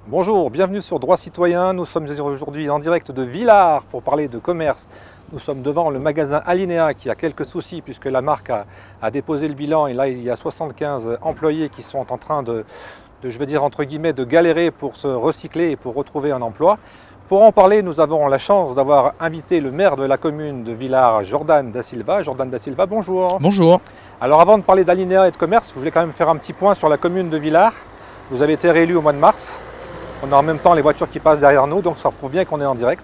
Bonjour, bienvenue sur Droit Citoyen. Nous sommes aujourd'hui en direct de Villars pour parler de commerce. Nous sommes devant le magasin Alinéa qui a quelques soucis puisque la marque a déposé le bilan et là il y a 75 employés qui sont en train je vais dire entre guillemets, de galérer pour se recycler et pour retrouver un emploi. Pour en parler, nous avons la chance d'avoir invité le maire de la commune de Villars, Jordan Da Silva. Jordan Da Silva, bonjour. Bonjour. Alors avant de parler d'Alinéa et de commerce, je voulais quand même faire un petit point sur la commune de Villars. Vous avez été réélu au mois de mars. On a en même temps les voitures qui passent derrière nous, donc ça prouve bien qu'on est en direct.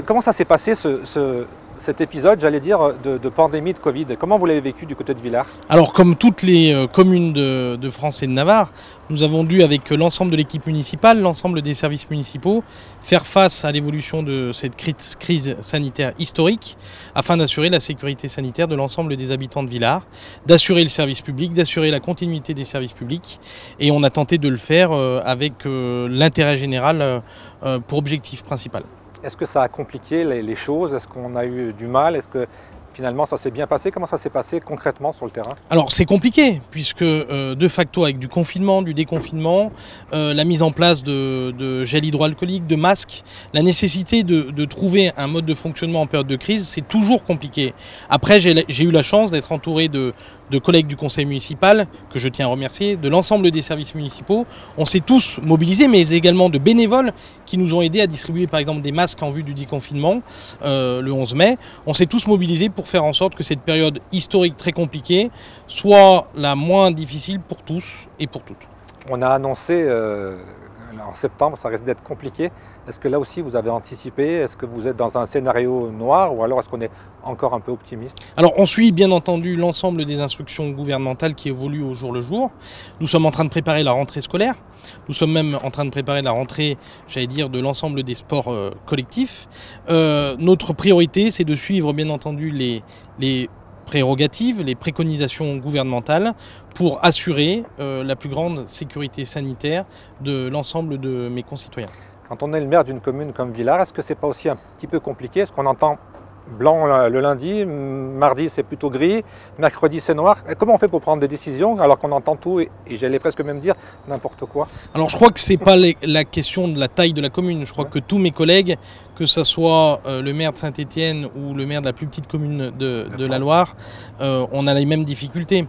Comment ça s'est passé cet épisode, j'allais dire, de pandémie de Covid? Comment vous l'avez vécu du côté de Villars? Alors, comme toutes les communes de France et de Navarre, nous avons dû, avec l'ensemble de l'équipe municipale, l'ensemble des services municipaux, faire face à l'évolution de cette crise sanitaire historique afin d'assurer la sécurité sanitaire de l'ensemble des habitants de Villars, d'assurer le service public, d'assurer la continuité des services publics. Et on a tenté de le faire avec l'intérêt général pour objectif principal. Est-ce que ça a compliqué les choses? Est-ce qu'on a eu du mal? Est-ce que finalement ça s'est bien passé? Comment ça s'est passé concrètement sur le terrain? Alors c'est compliqué puisque de facto avec du confinement, du déconfinement, la mise en place de gel hydroalcoolique, de masques, la nécessité de trouver un mode de fonctionnement en période de crise, c'est toujours compliqué. Après j'ai eu la chance d'être entouré de collègues du conseil municipal, que je tiens à remercier, de l'ensemble des services municipaux. On s'est tous mobilisés, mais également de bénévoles qui nous ont aidés à distribuer par exemple des masques en vue du déconfinement le 11 mai. On s'est tous mobilisés pour faire en sorte que cette période historique très compliquée soit la moins difficile pour tous et pour toutes. On a annoncé en septembre, ça risque d'être compliqué. Est-ce que là aussi vous avez anticipé? Est-ce que vous êtes dans un scénario noir ou alors est-ce qu'on est encore un peu optimiste? Alors on suit bien entendu l'ensemble des instructions gouvernementales qui évoluent au jour le jour. Nous sommes en train de préparer la rentrée scolaire. Nous sommes même en train de préparer la rentrée, j'allais dire, de l'ensemble des sports collectifs. Notre priorité, c'est de suivre bien entendu les prérogatives, les préconisations gouvernementales pour assurer la plus grande sécurité sanitaire de l'ensemble de mes concitoyens. Quand on est le maire d'une commune comme Villars, est-ce que c'est pas aussi un petit peu compliqué? Est-ce qu'on entend blanc le lundi, mardi c'est plutôt gris, mercredi c'est noir? Comment on fait pour prendre des décisions alors qu'on entend tout et j'allais presque même dire n'importe quoi? Alors je crois que ce n'est pas la question de la taille de la commune. Je crois que tous mes collègues, que ce soit le maire de Saint-Étienne ou le maire de la plus petite commune de la Loire, on a les mêmes difficultés.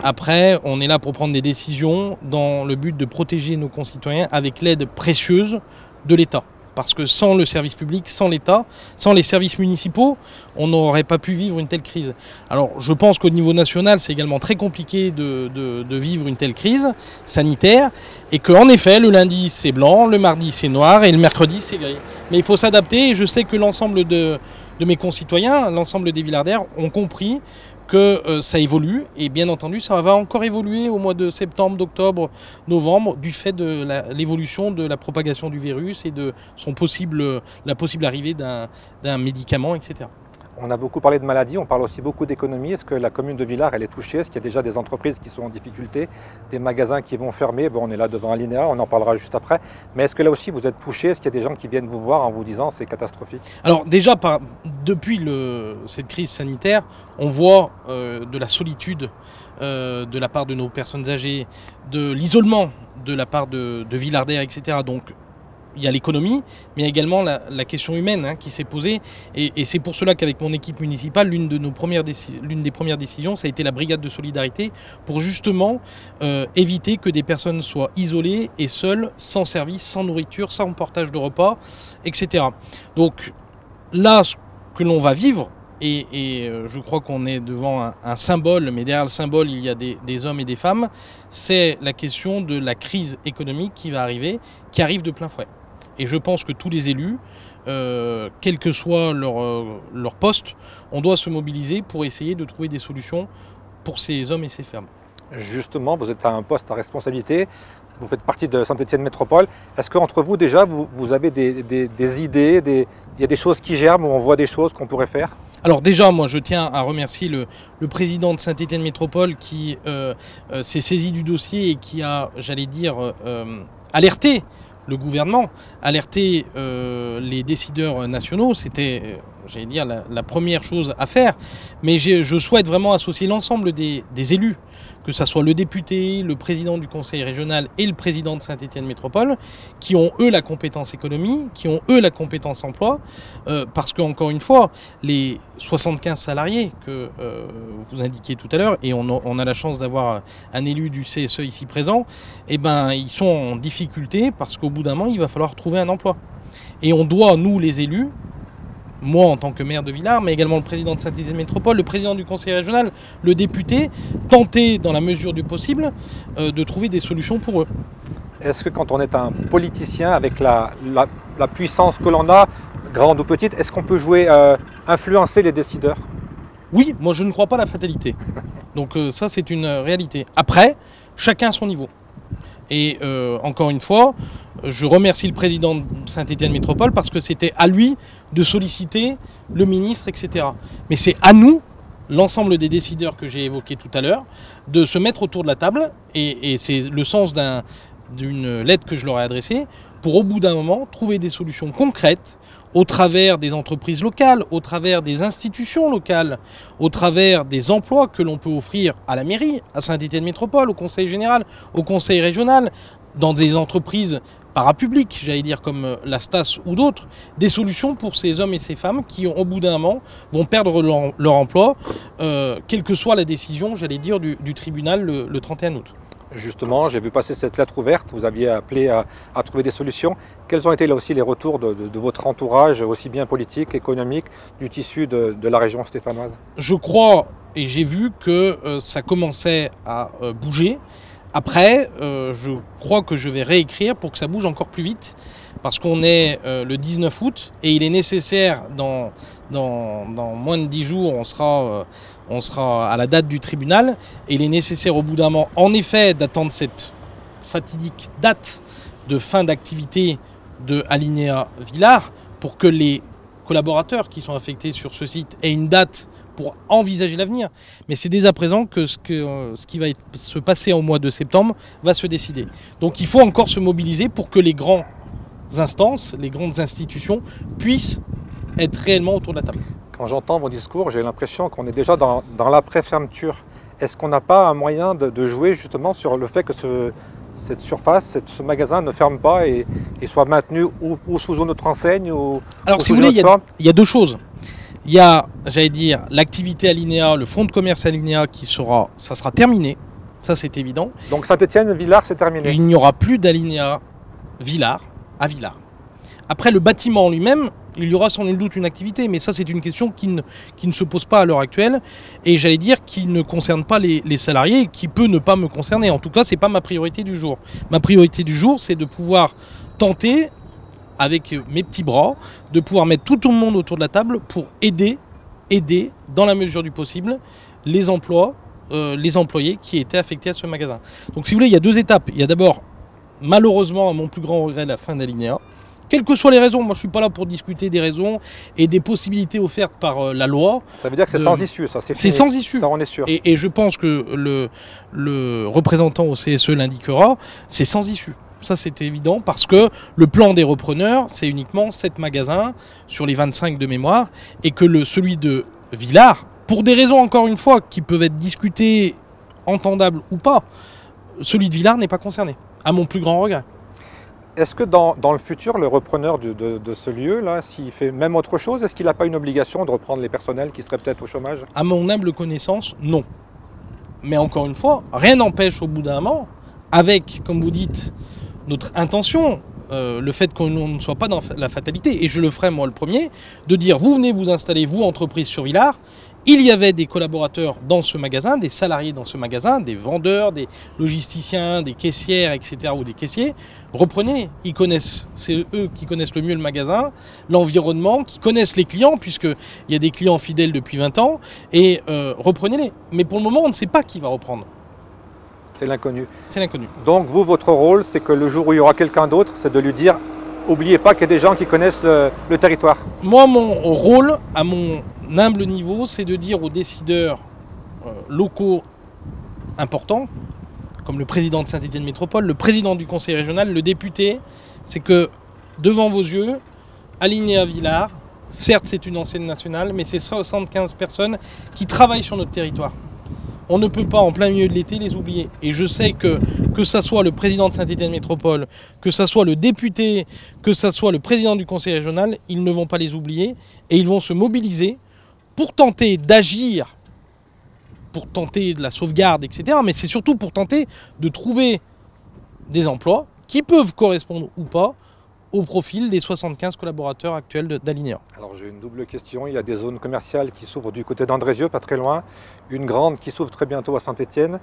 Après, on est là pour prendre des décisions dans le but de protéger nos concitoyens avec l'aide précieuse de l'État. Parce que sans le service public, sans l'État, sans les services municipaux, on n'aurait pas pu vivre une telle crise. Alors je pense qu'au niveau national, c'est également très compliqué de vivre une telle crise sanitaire. Et qu'en effet, le lundi c'est blanc, le mardi c'est noir et le mercredi c'est gris. Mais il faut s'adapter et je sais que l'ensemble de mes concitoyens, l'ensemble des Villardaires ont compris que ça évolue et bien entendu ça va encore évoluer au mois de septembre, d'octobre, novembre du fait de l'évolution de la propagation du virus et de la possible arrivée d'un médicament, etc. On a beaucoup parlé de maladies, on parle aussi beaucoup d'économie. Est-ce que la commune de Villars elle est touchée? Est-ce qu'il y a déjà des entreprises qui sont en difficulté, des magasins qui vont fermer? Bon, on est là devant Alinéa, on en parlera juste après. Mais est-ce que là aussi vous êtes touché? Est-ce qu'il y a des gens qui viennent vous voir en vous disant c'est catastrophique? Alors déjà, depuis cette crise sanitaire, on voit de la solitude de la part de nos personnes âgées, de l'isolement de la part de Villardaires, etc. Donc, il y a l'économie, mais il y a également la question humaine qui s'est posée. Et c'est pour cela qu'avec mon équipe municipale, l'une des premières décisions, ça a été la brigade de solidarité pour justement éviter que des personnes soient isolées et seules, sans service, sans nourriture, sans portage de repas, etc. Donc là, ce que l'on va vivre, et je crois qu'on est devant un symbole, mais derrière le symbole, il y a des hommes et des femmes, c'est la question de la crise économique qui va arriver, qui arrive de plein fouet. Et je pense que tous les élus, quel que soit leur poste, on doit se mobiliser pour essayer de trouver des solutions pour ces hommes et ces femmes. Justement, vous êtes à un poste à responsabilité, vous faites partie de Saint-Étienne Métropole. Est-ce qu'entre vous déjà, vous avez des idées, il y a des choses qui germent, où on voit des choses qu'on pourrait faire? Alors déjà, moi je tiens à remercier le président de Saint-Étienne Métropole qui s'est saisi du dossier et qui a, j'allais dire, alerté le gouvernement, alerter les décideurs nationaux. C'était j'allais dire, la première chose à faire. Mais je souhaite vraiment associer l'ensemble des élus, que ce soit le député, le président du conseil régional et le président de Saint-Étienne Métropole, qui ont eux la compétence économie, qui ont eux la compétence emploi, parce qu'encore une fois, les 75 salariés que vous indiquiez tout à l'heure, et on a la chance d'avoir un élu du CSE ici présent, eh ben, ils sont en difficulté parce qu'au bout d'un moment, il va falloir trouver un emploi. Et on doit, nous les élus, moi en tant que maire de Villars, mais également le président de Saint-Étienne Métropole, le président du conseil régional, le député, tenter dans la mesure du possible de trouver des solutions pour eux. Est-ce que quand on est un politicien avec la puissance que l'on a, grande ou petite, est-ce qu'on peut jouer, influencer les décideurs? Oui, moi je ne crois pas à la fatalité. Donc ça c'est une réalité. Après, chacun à son niveau. Et encore une fois, je remercie le président de Saint-Étienne Métropole parce que c'était à lui de solliciter le ministre, etc. Mais c'est à nous, l'ensemble des décideurs que j'ai évoqués tout à l'heure, de se mettre autour de la table, et c'est le sens d'une lettre que je leur ai adressée, pour au bout d'un moment trouver des solutions concrètes au travers des entreprises locales, au travers des institutions locales, au travers des emplois que l'on peut offrir à la mairie, à Saint-Étienne Métropole, au conseil général, au conseil régional, dans des entreprises parapubliques, j'allais dire comme la Stas ou d'autres, des solutions pour ces hommes et ces femmes qui, au bout d'un moment, vont perdre leur emploi, quelle que soit la décision, j'allais dire, du tribunal le 31 août. Justement, j'ai vu passer cette lettre ouverte, vous aviez appelé à trouver des solutions. Quels ont été là aussi les retours de votre entourage, aussi bien politique, économique, du tissu de la région stéphanoise? Je crois, et j'ai vu que ça commençait à bouger. Après, je crois que je vais réécrire pour que ça bouge encore plus vite, parce qu'on est le 19 août, et il est nécessaire, dans moins de 10 jours, on sera à la date du tribunal, et il est nécessaire au bout d'un moment, en effet, d'attendre cette fatidique date de fin d'activité de Alinéa Villars, pour que les collaborateurs qui sont affectés sur ce site aient une date pour envisager l'avenir. Mais c'est dès à présent que ce qui va se passer au mois de septembre va se décider. Donc il faut encore se mobiliser pour que les grandes instances, les grandes institutions puissent être réellement autour de la table. Quand j'entends vos discours, j'ai l'impression qu'on est déjà dans l'après-fermeture. Est-ce qu'on n'a pas un moyen de jouer justement sur le fait que cette surface, ce magasin ne ferme pas et soit maintenu ou sous une autre enseigne ou... Alors si vous voulez, il y a deux choses. Il y a, j'allais dire, l'activité Alinéa, le fonds de commerce Alinéa ça sera terminé, ça c'est évident. Donc Saint-Étienne, Villars, c'est terminé. Il n'y aura plus d'Alinéa Villars à Villars. Après le bâtiment lui-même, il y aura sans nul doute une activité, mais ça c'est une question qui ne se pose pas à l'heure actuelle, et j'allais dire qui ne concerne pas les salariés, et qui peut ne pas me concerner. En tout cas, c'est pas ma priorité du jour. Ma priorité du jour, c'est de pouvoir tenter, avec mes petits bras, de pouvoir mettre tout le monde autour de la table pour aider dans la mesure du possible les employés qui étaient affectés à ce magasin. Donc si vous voulez, il y a deux étapes. Il y a d'abord, malheureusement, à mon plus grand regret, la fin d'Alinéa. Quelles que soient les raisons, moi je ne suis pas là pour discuter des raisons et des possibilités offertes par la loi. Ça veut dire que c'est sans issue, ça. C'est sans issue. Ça, on est sûr. Et je pense que le représentant au CSE l'indiquera, c'est sans issue. Ça c'est évident parce que le plan des repreneurs, c'est uniquement 7 magasins sur les 25 de mémoire, et que celui de Villars, pour des raisons encore une fois qui peuvent être discutées, entendables ou pas, celui de Villars n'est pas concerné, à mon plus grand regret. Est-ce que dans le futur, le repreneur de ce lieu-là, s'il fait même autre chose, est-ce qu'il n'a pas une obligation de reprendre les personnels qui seraient peut-être au chômage? À mon humble connaissance, non. Mais encore une fois, rien n'empêche au bout d'un moment, avec, comme vous dites, notre intention, le fait qu'on ne soit pas dans la fatalité, et je le ferai moi le premier, de dire vous venez vous installer, vous entreprise sur Villars, il y avait des collaborateurs dans ce magasin, des salariés dans ce magasin, des vendeurs, des logisticiens, des caissières, etc. ou des caissiers, reprenez, ils connaissent, c'est eux qui connaissent le mieux le magasin, l'environnement, qui connaissent les clients, puisqu'il y a des clients fidèles depuis 20 ans, et reprenez-les. Mais pour le moment, on ne sait pas qui va reprendre. C'est l'inconnu. C'est l'inconnu. Donc vous, votre rôle, c'est que le jour où il y aura quelqu'un d'autre, c'est de lui dire, n'oubliez pas qu'il y a des gens qui connaissent le territoire. Moi, mon rôle, à mon humble niveau, c'est de dire aux décideurs locaux importants, comme le président de Saint-Étienne Métropole, le président du conseil régional, le député, c'est que devant vos yeux, Alinéa Villars certes c'est une enseigne nationale, mais c'est 75 personnes qui travaillent sur notre territoire. On ne peut pas, en plein milieu de l'été, les oublier. Et je sais que ça soit le président de Saint-Étienne Métropole, que ça soit le député, que ça soit le président du conseil régional, ils ne vont pas les oublier et ils vont se mobiliser pour tenter d'agir, pour tenter de la sauvegarde, etc. Mais c'est surtout pour tenter de trouver des emplois qui peuvent correspondre ou pas au profil des 75 collaborateurs actuels d'Alinéa. Alors j'ai une double question. Il y a des zones commerciales qui s'ouvrent du côté d'Andrézieux, pas très loin. Une grande qui s'ouvre très bientôt à Saint-Étienne.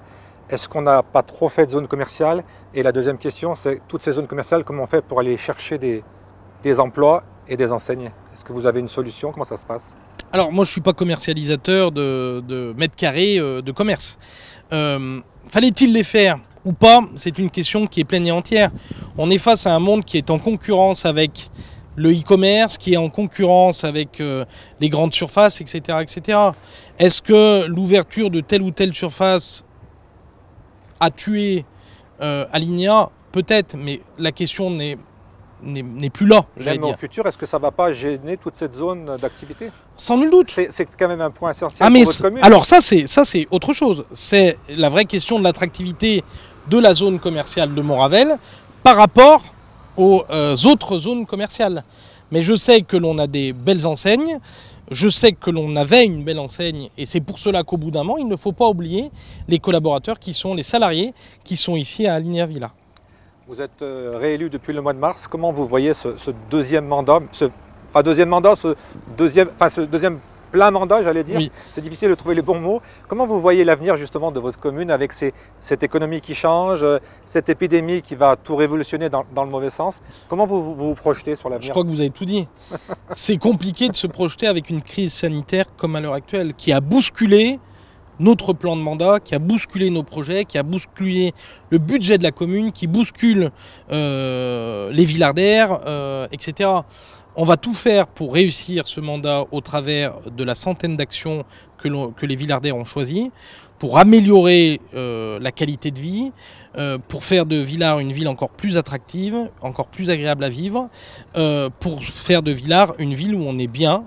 Est-ce qu'on n'a pas trop fait de zones commerciales? Et la deuxième question, c'est toutes ces zones commerciales, comment on fait pour aller chercher des emplois et des enseignes? Est-ce que vous avez une solution? Comment ça se passe? Alors moi je ne suis pas commercialisateur de mètres carrés de commerce. Fallait-il les faire ou pas? C'est une question qui est pleine et entière. On est face à un monde qui est en concurrence avec le e-commerce, qui est en concurrence avec les grandes surfaces, etc. etc. Est-ce que l'ouverture de telle ou telle surface a tué Alinéa? Peut-être, mais la question n'est plus là, j'allais dire. Même au futur, est-ce que ça ne va pas gêner toute cette zone d'activité? Sans nul doute. C'est quand même un point essentiel pour votre commune. Alors ça c'est autre chose. C'est la vraie question de l'attractivité de la zone commerciale de Montravel par rapport aux autres zones commerciales. Mais je sais que l'on a des belles enseignes, je sais que l'on avait une belle enseigne et c'est pour cela qu'au bout d'un moment, il ne faut pas oublier les collaborateurs qui sont les salariés qui sont ici à Alinéa Villars. Vous êtes réélu depuis le mois de mars. Comment vous voyez ce deuxième mandat, ce deuxième plein mandat, j'allais dire. Oui. C'est difficile de trouver les bons mots. Comment vous voyez l'avenir justement de votre commune avec cette économie qui change, cette épidémie qui va tout révolutionner dans le mauvais sens? Comment vous projetez sur l'avenir? Je crois que vous avez tout dit. C'est compliqué de se projeter avec une crise sanitaire comme à l'heure actuelle, qui a bousculé notre plan de mandat, qui a bousculé nos projets, qui a bousculé le budget de la commune, qui bouscule les Villardaires, etc. On va tout faire pour réussir ce mandat au travers de la centaine d'actions que les Villardaires ont choisies, pour améliorer la qualité de vie, pour faire de Villars une ville encore plus attractive, encore plus agréable à vivre, pour faire de Villars une ville où on est bien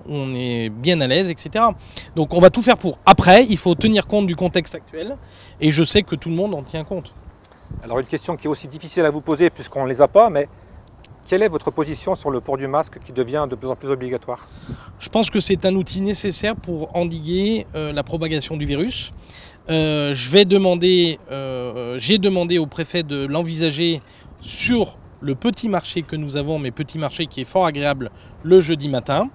à l'aise, etc. Donc on va tout faire pour. Après, il faut tenir compte du contexte actuel, et je sais que tout le monde en tient compte. Alors une question qui est aussi difficile à vous poser puisqu'on ne les a pas, mais quelle est votre position sur le port du masque qui devient de plus en plus obligatoire? Je pense que c'est un outil nécessaire pour endiguer la propagation du virus. J'ai demandé au préfet de l'envisager sur le petit marché que nous avons, mais petit marché qui est fort agréable le jeudi matin.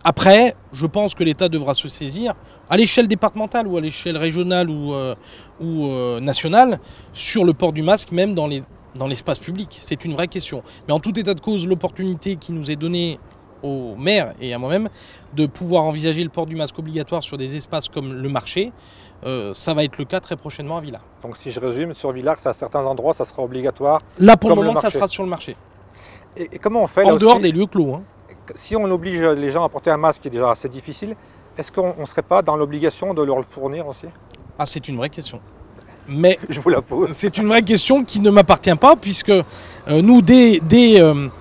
Après, je pense que l'État devra se saisir à l'échelle départementale ou à l'échelle régionale ou nationale sur le port du masque, même dans l'espace public. C'est une vraie question. Mais en tout état de cause, l'opportunité qui nous est donnée au maire et à moi-même de pouvoir envisager le port du masque obligatoire sur des espaces comme le marché, ça va être le cas très prochainement à Villars. Donc si je résume, sur Villars, à certains endroits, ça sera obligatoire. Là pour le moment, ça sera sur le marché. Et comment on fait en dehors des lieux clos, hein. Si on oblige les gens à porter un masque qui est déjà assez difficile, est-ce qu'on ne serait pas dans l'obligation de leur le fournir aussi? Ah, c'est une vraie question. Mais je vous la pose. C'est une vraie question qui ne m'appartient pas, puisque nous, dès le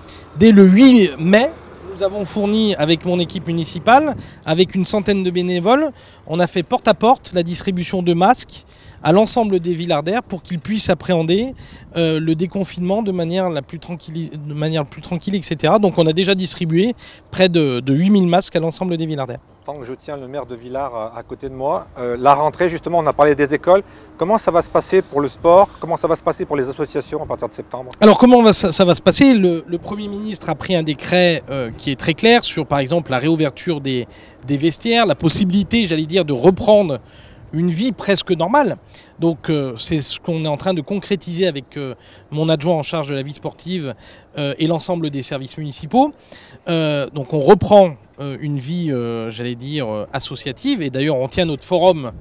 8 mai, nous avons fourni avec mon équipe municipale, avec une centaine de bénévoles, on a fait porte à porte la distribution de masques à l'ensemble des Villardaires pour qu'ils puissent appréhender le déconfinement de manière la plus tranquille, etc. Donc on a déjà distribué près de 8000 masques à l'ensemble des Villardaires. Tant que je tiens le maire de Villars à côté de moi, la rentrée justement, on a parlé des écoles. Comment ça va se passer pour le sport? Comment ça va se passer pour les associations à partir de septembre? Alors comment ça va se passer? Le Premier ministre a pris un décret qui est très clair sur par exemple la réouverture des vestiaires, la possibilité, j'allais dire, de reprendre une vie presque normale. Donc c'est ce qu'on est en train de concrétiser avec mon adjoint en charge de la vie sportive et l'ensemble des services municipaux. Donc on reprend une vie, j'allais dire, associative. Et d'ailleurs on tient notre forum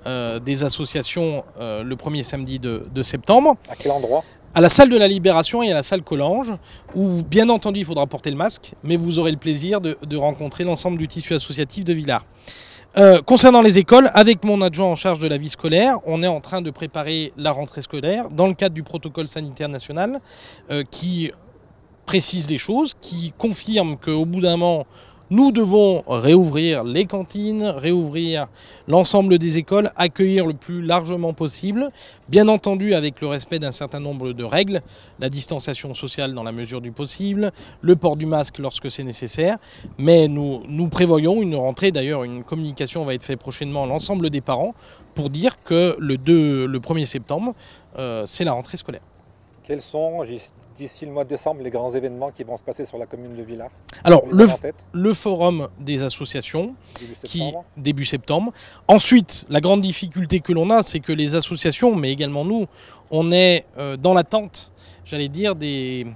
des associations le premier samedi de septembre. À quel endroit? À la salle de la Libération et à la salle Collange, où bien entendu il faudra porter le masque, mais vous aurez le plaisir de rencontrer l'ensemble du tissu associatif de Villars. Concernant les écoles, avec mon adjoint en charge de la vie scolaire, on est en train de préparer la rentrée scolaire dans le cadre du protocole sanitaire national qui précise les choses, qui confirme qu'au bout d'un moment, nous devons réouvrir les cantines, réouvrir l'ensemble des écoles, accueillir le plus largement possible, bien entendu avec le respect d'un certain nombre de règles, la distanciation sociale dans la mesure du possible, le port du masque lorsque c'est nécessaire, mais nous prévoyons une rentrée, d'ailleurs une communication va être faite prochainement à l'ensemble des parents pour dire que le 1er septembre, c'est la rentrée scolaire. Quels sont, d'ici le mois de décembre, les grands événements qui vont se passer sur la commune de Villars? Alors, le forum des associations, début septembre. Ensuite, la grande difficulté que l'on a, c'est que les associations, mais également nous, on est dans l'attente, j'allais dire, des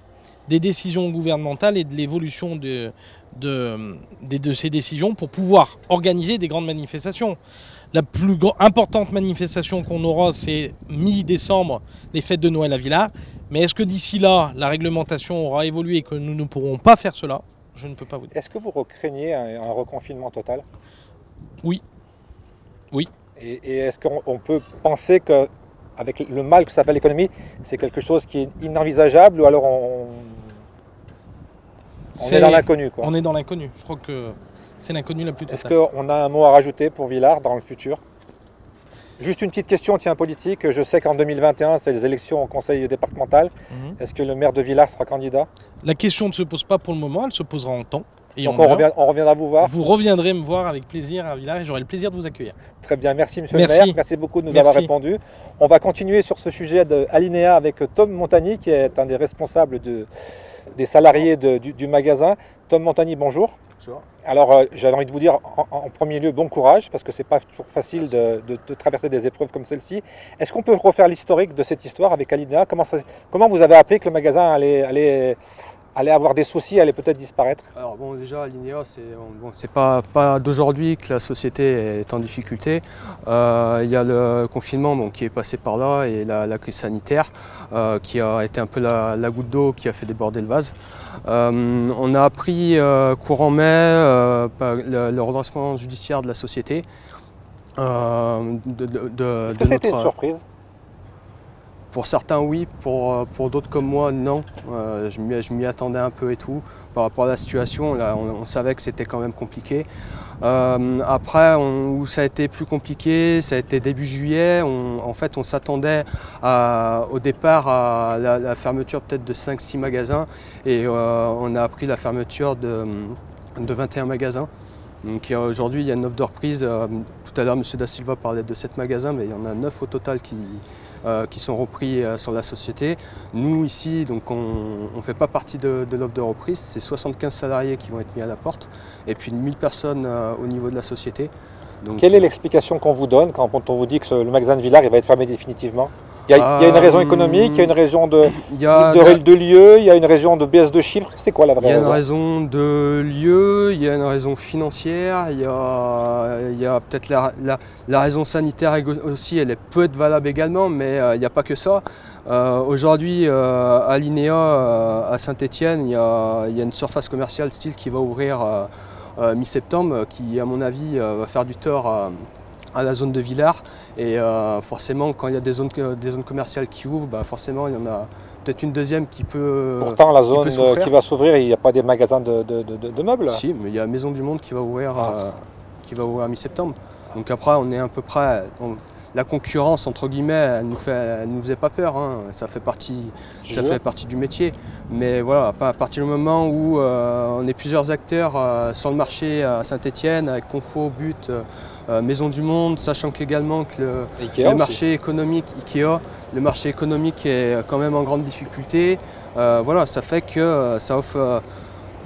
décisions gouvernementales et de l'évolution de ces décisions pour pouvoir organiser des grandes manifestations. La plus importante manifestation qu'on aura, c'est mi-décembre, les fêtes de Noël à Villars. Mais est-ce que d'ici là, la réglementation aura évolué et que nous ne pourrons pas faire cela? Je ne peux pas vous dire. Est-ce que vous craignez un reconfinement total? Oui. Oui. Et est-ce qu'on peut penser qu'avec le mal que ça fait l'économie, c'est quelque chose qui est inenvisageable, ou alors on est dans l'inconnu, quoi? On est dans l'inconnu. Je crois que c'est l'inconnu la plus totale. Est-ce qu'on a un mot à rajouter pour Villars dans le futur? Juste une petite question, tiens, politique. Je sais qu'en 2021, c'est les élections au conseil départemental. Est-ce que le maire de Villars sera candidat? La question ne se pose pas pour le moment, elle se posera en temps. Et donc on reviendra vous voir? Vous reviendrez me voir avec plaisir à Villars et j'aurai le plaisir de vous accueillir. Très bien, merci monsieur le maire. Merci beaucoup de nous avoir répondu. On va continuer sur ce sujet d'Alinéa avec Tom Montagny, qui est un des responsables des salariés du magasin. Tom Montagny, bonjour. Bonjour. Alors, j'avais envie de vous dire en premier lieu bon courage, parce que c'est pas toujours facile de traverser des épreuves comme celle-ci. Est-ce qu'on peut refaire l'historique de cette histoire avec Alinéa? Comment vous avez appris que le magasin allait avoir des soucis, allait peut-être disparaître? Alors bon, déjà Alinéa, c'est pas d'aujourd'hui que la société est en difficulté. Il y a le confinement qui est passé par là, et la crise sanitaire qui a été un peu la goutte d'eau qui a fait déborder le vase. On a appris courant mai le redressement judiciaire de la société. Est-ce que c'était une surprise? Pour certains oui, pour d'autres comme moi non. Je m'y attendais un peu et tout. Par rapport à la situation, là, on savait que c'était quand même compliqué. Après, où ça a été plus compliqué, ça a été début juillet. En fait, on s'attendait au départ à la fermeture peut-être de 5-6 magasins. Et on a appris la fermeture de 21 magasins. Donc aujourd'hui, il y a 9 de reprise. Tout à l'heure, M. Da Silva parlait de 7 magasins, mais il y en a 9 au total qui sont repris sur la société. Nous ici, donc on ne fait pas partie de l'offre de reprise, c'est 75 salariés qui vont être mis à la porte et puis 1000 personnes au niveau de la société. Donc, quelle est l'explication qu'on vous donne quand on vous dit que le magasin de Villars va être fermé définitivement? Il y a une raison économique, il y a une raison de lieu, il y a une raison de baisse de chiffres. C'est quoi la vraie raison? Il y a une raison de lieu, il y a une raison financière, il y a peut-être la raison sanitaire aussi, elle peut être valable également, mais il n'y a pas que ça. Aujourd'hui, à Alinéa, à Saint-Étienne, il y a une surface commerciale style qui va ouvrir mi-septembre, qui à mon avis va faire du tort à la zone de Villars, et forcément quand il y a des zones commerciales qui ouvrent, forcément il y en a peut-être une deuxième qui peut. Pourtant la zone qui va s'ouvrir, il n'y a pas des magasins de meubles? Si, mais il y a Maison du Monde qui va ouvrir à mi-septembre. Donc après on est à peu près. La concurrence entre guillemets, elle nous faisait pas peur, hein. Ça fait partie du métier. Mais voilà, à partir du moment où on est plusieurs acteurs sur le marché à Saint-Étienne, avec Confo, But, Maison du Monde, sachant qu'également que le marché économique, Ikea, le marché économique est quand même en grande difficulté. Voilà, ça fait que ça offre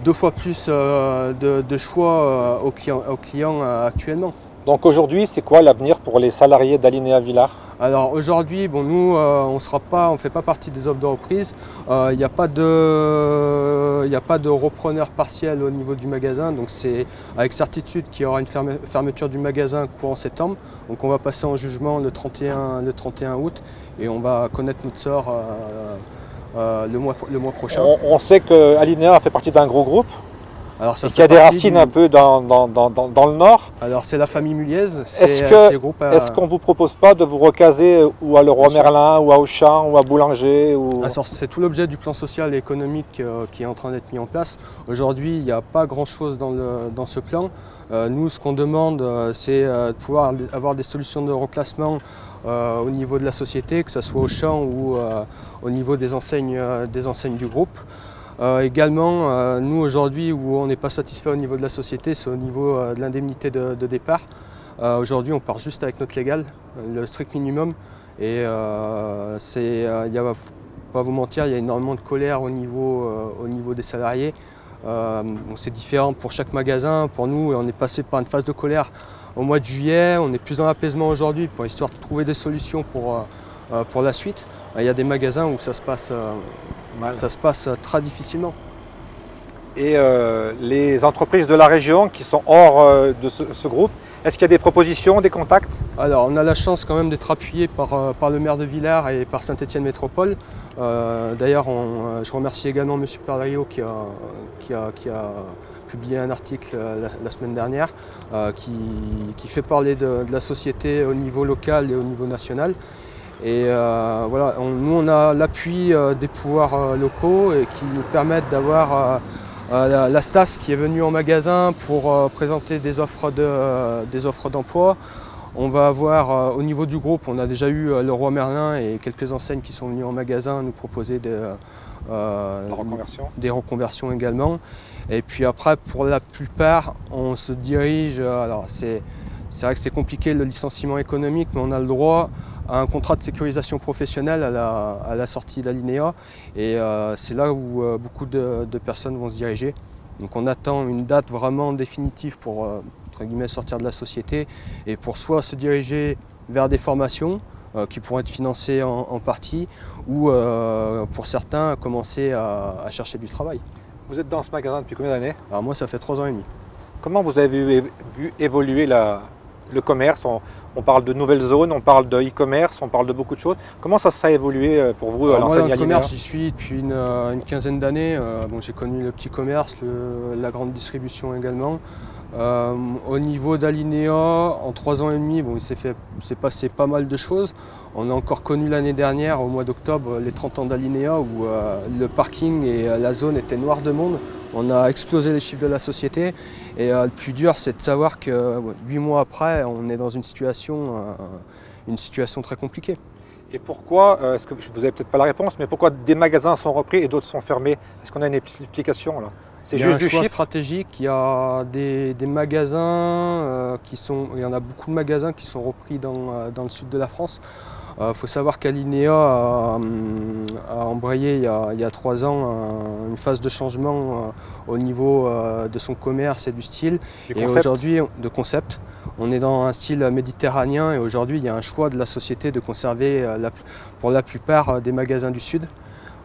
2 fois plus de choix aux clients actuellement. Donc aujourd'hui, c'est quoi l'avenir pour les salariés d'Alinéa Villars? Alors aujourd'hui, bon, nous, on ne fait pas partie des offres de reprise. Il n'y a pas de repreneur partiel au niveau du magasin. Donc c'est avec certitude qu'il y aura une fermeture du magasin courant septembre. Donc on va passer en jugement le 31 août et on va connaître notre sort le mois prochain. On sait que Alinéa fait partie d'un gros groupe. Alors, ça et qui a des racines un peu dans le nord. Alors c'est la famille Muliez. Est-ce qu'on ne vous propose pas de vous recaser ou à Leroy Merlin, ou à Auchan, ou à Boulanger ou... C'est tout l'objet du plan social et économique qui est en train d'être mis en place. Aujourd'hui, il n'y a pas grand-chose dans ce plan. Nous, ce qu'on demande, c'est de pouvoir avoir des solutions de reclassement au niveau de la société, que ce soit Auchan ou au niveau des enseignes du groupe. Également, nous aujourd'hui où on n'est pas satisfait au niveau de la société, c'est au niveau de l'indemnité de départ. Aujourd'hui on part juste avec notre légal, le strict minimum, et pas vous mentir, il y a énormément de colère au niveau des salariés. C'est différent pour chaque magasin, pour nous on est passé par une phase de colère au mois de juillet, on est plus dans l'apaisement aujourd'hui pour histoire de trouver des solutions pour la suite. Il y a des magasins où ça se passe très difficilement. Et les entreprises de la région qui sont hors de ce groupe, est-ce qu'il y a des propositions, des contacts? Alors on a la chance quand même d'être appuyé par le maire de Villars et par Saint-Étienne Métropole. D'ailleurs je remercie également M. Perdriau qui a publié un article la semaine dernière qui fait parler de la société au niveau local et au niveau national. Et voilà, nous on a l'appui des pouvoirs locaux et qui nous permettent d'avoir la STAS qui est venue en magasin pour présenter des offres d'emploi. On va avoir au niveau du groupe, on a déjà eu Leroy Merlin et quelques enseignes qui sont venues en magasin nous proposer des reconversions également. Et puis après, pour la plupart, on se dirige, alors c'est vrai que c'est compliqué le licenciement économique, mais on a le droit à un contrat de sécurisation professionnelle à la sortie d'Alinéa. Et c'est là où beaucoup de personnes vont se diriger. Donc on attend une date vraiment définitive pour entre guillemets, sortir de la société et pour soit se diriger vers des formations qui pourront être financées en partie ou pour certains commencer à chercher du travail. Vous êtes dans ce magasin depuis combien d'années? Alors moi ça fait 3 ans et demi. Comment vous avez vu évoluer le commerce? On parle de nouvelles zones, on parle de e-commerce, on parle de beaucoup de choses. Comment ça a évolué pour vous à l'enseigne Alinéa? Le commerce, j'y suis depuis une quinzaine d'années. Bon, j'ai connu le petit commerce, la grande distribution également. Au niveau d'Alinéa, en 3 ans et demi, bon, il s'est passé pas mal de choses. On a encore connu l'année dernière, au mois d'octobre, les 30 ans d'Alinéa où le parking et la zone étaient noirs de monde. On a explosé les chiffres de la société et le plus dur, c'est de savoir que 8 mois après, on est dans une situation très compliquée. Et pourquoi, est-ce que vous n'avez peut-être pas la réponse, mais pourquoi des magasins sont repris et d'autres sont fermés? Est-ce qu'on a une explication là? C'est juste du choix stratégique. Il y a des magasins il y en a beaucoup de magasins qui sont repris dans le sud de la France. Il faut savoir qu'Alinéa a embrayé il y a 3 ans une phase de changement au niveau de son commerce et du style. Et aujourd'hui, de concept. On est dans un style méditerranéen et aujourd'hui, il y a un choix de la société de conserver pour la plupart des magasins du sud.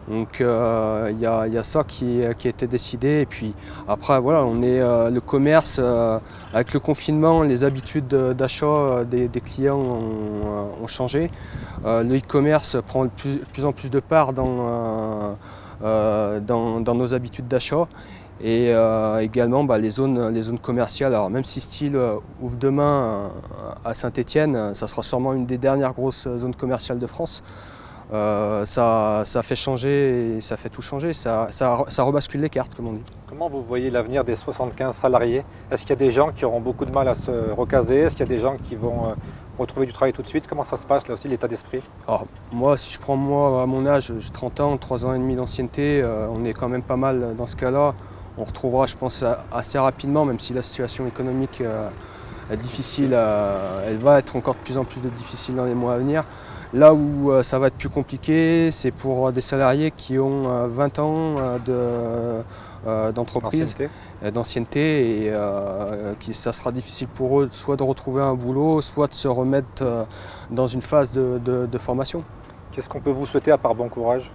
Donc il y a ça qui a été décidé et puis après voilà, on est le commerce avec le confinement, les habitudes d'achat des clients ont changé. Le e-commerce prend de plus en plus de part dans nos habitudes d'achat et également les zones commerciales. Alors même si Style ouvre demain à Saint-Étienne, ça sera sûrement une des dernières grosses zones commerciales de France. Ça fait changer et ça fait tout changer, ça rebascule les cartes comme on dit. Comment vous voyez l'avenir des 75 salariés? Est-ce qu'il y a des gens qui auront beaucoup de mal à se recaser? Est-ce qu'il y a des gens qui vont retrouver du travail tout de suite? Comment ça se passe là aussi, l'état d'esprit? Alors moi, si je prends moi à mon âge, j'ai 30 ans, 3 ans et demi d'ancienneté, on est quand même pas mal dans ce cas-là. On retrouvera je pense assez rapidement, même si la situation économique est difficile, elle va être encore de plus en plus difficile dans les mois à venir. Là où ça va être plus compliqué, c'est pour des salariés qui ont 20 ans d'entreprise, d'ancienneté, et ça sera difficile pour eux soit de retrouver un boulot, soit de se remettre dans une phase de formation. Qu'est-ce qu'on peut vous souhaiter à part bon courage?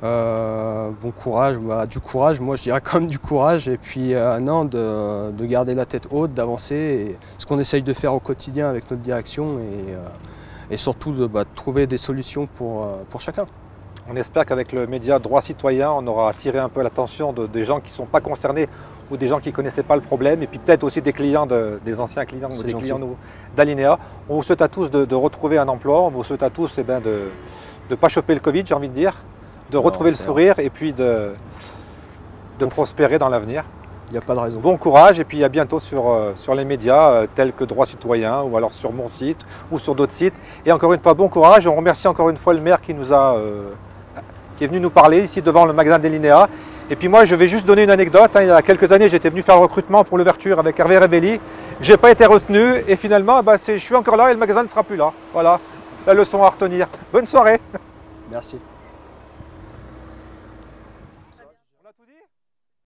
Bon courage, du courage, moi je dirais quand même du courage, et puis non, de garder la tête haute, d'avancer, ce qu'on essaye de faire au quotidien avec notre direction, et surtout de trouver des solutions pour chacun. On espère qu'avec le média Droit Citoyen, on aura attiré un peu l'attention des gens qui ne sont pas concernés ou des gens qui ne connaissaient pas le problème, et puis peut-être aussi des clients, des anciens clients ou des clients nouveaux d'Alinéa. On vous souhaite à tous de retrouver un emploi, on vous souhaite à tous de ne pas choper le Covid, j'ai envie de dire, de retrouver le sourire et puis de prospérer dans l'avenir. Il n'y a pas de raison. Bon courage et puis à bientôt sur les médias tels que Droits Citoyens ou alors sur mon site ou sur d'autres sites. Et encore une fois, bon courage. On remercie encore une fois le maire qui est venu nous parler ici devant le magasin d'Alinéa. Et puis moi, je vais juste donner une anecdote. Il y a quelques années, j'étais venu faire le recrutement pour l'ouverture avec Hervé Rebelli. Je n'ai pas été retenu et finalement, je suis encore là et le magasin ne sera plus là. Voilà, la leçon à retenir. Bonne soirée. Merci.